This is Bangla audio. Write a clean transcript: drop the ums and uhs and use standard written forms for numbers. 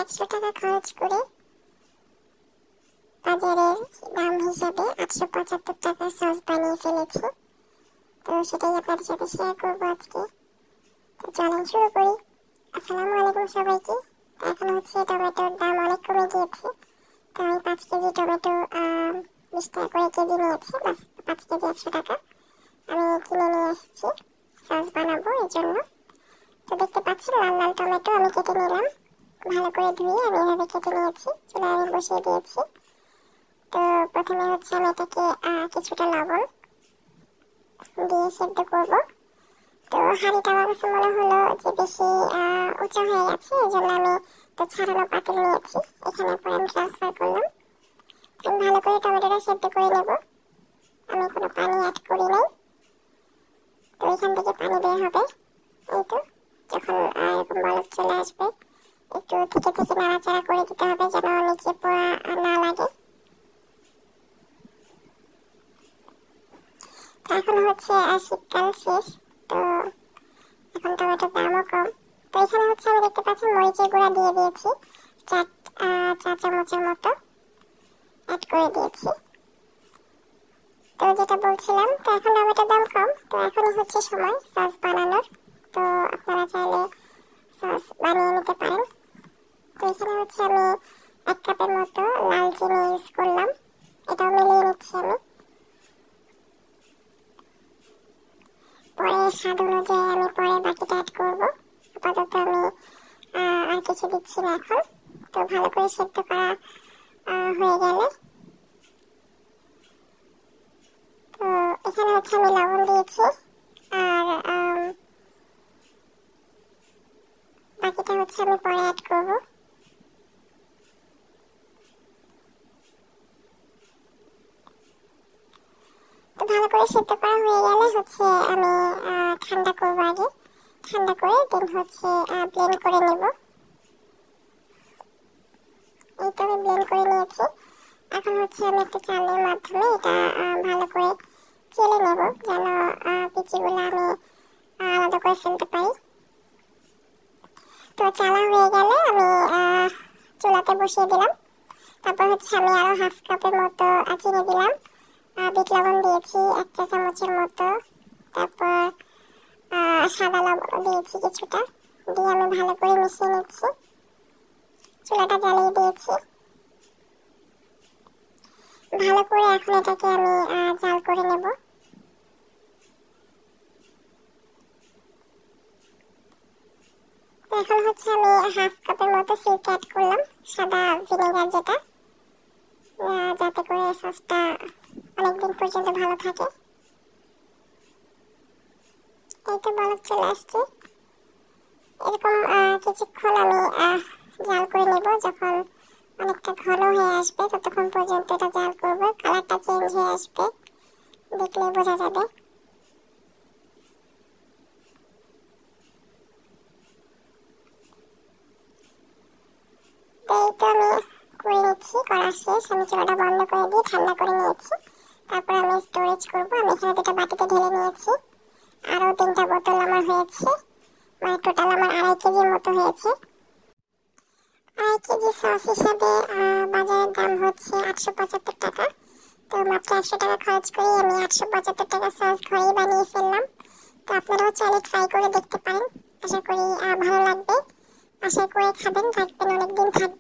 100 টাকা খরচ করে বাজারের দাম হিসাবে 875 টাকার সস বানিয়ে ফেলেছি। তো সেটাই আপনাদের সাথে শেয়ার করবো আজকে। তো চলেন শুরু করি। আসসালামু আলাইকুম সবাইকে। এখন হচ্ছে টমেটোর দাম অনেক কমে গিয়েছে, তো আমি 5 কেজি টমেটো 20 টাকা করে কেজি নিয়েছি। 5 কেজি 100 টাকা আমি কিনে নিয়ে এসেছি সস বানাবো এই জন্য। তো দেখতে পাচ্ছেন লাল লাল টমেটো আমি কেটে নিলাম, ভালো করে ধুয়ে আমি এভাবে কেটে নিয়েছি। চুলায় আমি বসিয়ে দিয়েছি। তো প্রথমে হচ্ছে আমি এটাকে কিছুটা লবণ দিয়ে সেদ্ধ করব। তো হাঁড়িটা আমার কাছে মনে হলো যে বেশি উঁচু হয়ে গেছে, এই জন্য আমি তো ছাড়ানো পাতিল নিয়েছি, এখানে পরে আমি ট্রান্সফার করলাম। আমি ভালো করে টমেটোটা সেদ্ধ করে নেব, আমি কোনো পানি অ্যাড করি নাই। তো এখান থেকে পানি বের হবে, এই তো যখন এরকম বলক চলে আসবে একটু থেকে থেকে নাড়াচাড়া করে দিতে হবে যেন নিচে পোড়া না লাগে। এখন হচ্ছে শীতকাল শেষ, তো এখন টমেটোর দামও কম। তো এখানে হচ্ছে আমি দেখতে পাচ্ছি মরিচের গুঁড়া দিয়ে দিয়েছি 4 চা চামচের মতো অ্যাড করে দিয়েছি। তো যেটা বলছিলাম, তো এখন টমেটোর দাম কম, তো এখনই হচ্ছে সময় সস বানানোর। তো আপনারা চাইলে সস বানিয়ে নিতে পারেন। তো এখানে হচ্ছে আমি 1 কাপের মতো লাল চিনি ইউজ করলাম, এটাও মিলিয়ে নিচ্ছি আমি। পরে স্বাদ অনুযায়ী আমি পরে বাকিটা অ্যাড করবো, আপাতত আমি আর কিছু দিচ্ছি না এখন। তো ভালো করে সেদ্ধ করা হয়ে গেলে তো এখানে হচ্ছে আমি লবণ দিয়েছি, আর বাকিটা হচ্ছে আমি পরে অ্যাড করবো। তো ভালো করে সেদ্ধ করা হয়ে গেলে হচ্ছে আমি ঠান্ডা করবো আগে, ঠান্ডা করে দেন হচ্ছে ব্লেন্ড করে নেব। এই তো আমি ব্লেন্ড করে নিয়েছি। এখন হচ্ছে আমি একটা চালের মাধ্যমে এটা ভালো করে চেলে নেব যেন বিচিগুলো আমি আলাদা করে ফেলতে পারি। তো চালা হয়ে গেলে আমি চুলাতে বসিয়ে দিলাম। তারপর হচ্ছে আমি আরো 1/2 কাপের মতো চিনি দিলাম, বিট লবণ দিয়েছি 1 চা চামচের মতো, তারপর সাদা লবণ দিয়েছি কিছুটা, দিয়ে আমি ভালো করে মিশিয়ে নিচ্ছি। চুলাটা জ্বালিয়ে দিয়েছি, ভালো করে এখন এটাকে আমি জাল করে নেব। তো এখন হচ্ছে আমি 1/2 কাপের মতো সিল্ক অ্যাড করলাম, সাদা ভিনেগার যেটা, যাতে করে সসটা অনেকদিন পর্যন্ত ভালো থাকে। এই তো বলক চলে আসছে, এরকম কিছুক্ষণ আমি জাল করে নেব। যখন অনেকটা ঘন হয়ে আসবে ততক্ষণ পর্যন্ত এটা জাল করব, কালারটা চেঞ্জ হয়ে আসবে, দেখলে বোঝা যাবে। তো এই তো আমি করে নিচ্ছি, করা শেষ। আমি চুলাটা বন্ধ করে দিয়ে ঠান্ডা করে নিয়েছি, তারপর আমি স্টোরেজ করবো। আমি এখানে 2টা বাটিতে ঢেলে নিয়েছি, আরও 3টা বোতল আমার হয়েছে, মানে টোটাল আমার 2.5 কেজির মতো হয়েছে। 2.5 কেজি সস হিসাবে বাজারের দাম হচ্ছে 875 টাকা। তো মাত্র 100 টাকা খরচ করে আমি 875 টাকা সস ঘরেই বানিয়ে ফেললাম। তো আপনারাও চাইলে ট্রাই করে দেখতে পারেন, আশা করি ভালো লাগবে। আশা করে খাবেন, থাকবেন, অনেকদিন থাকবেন।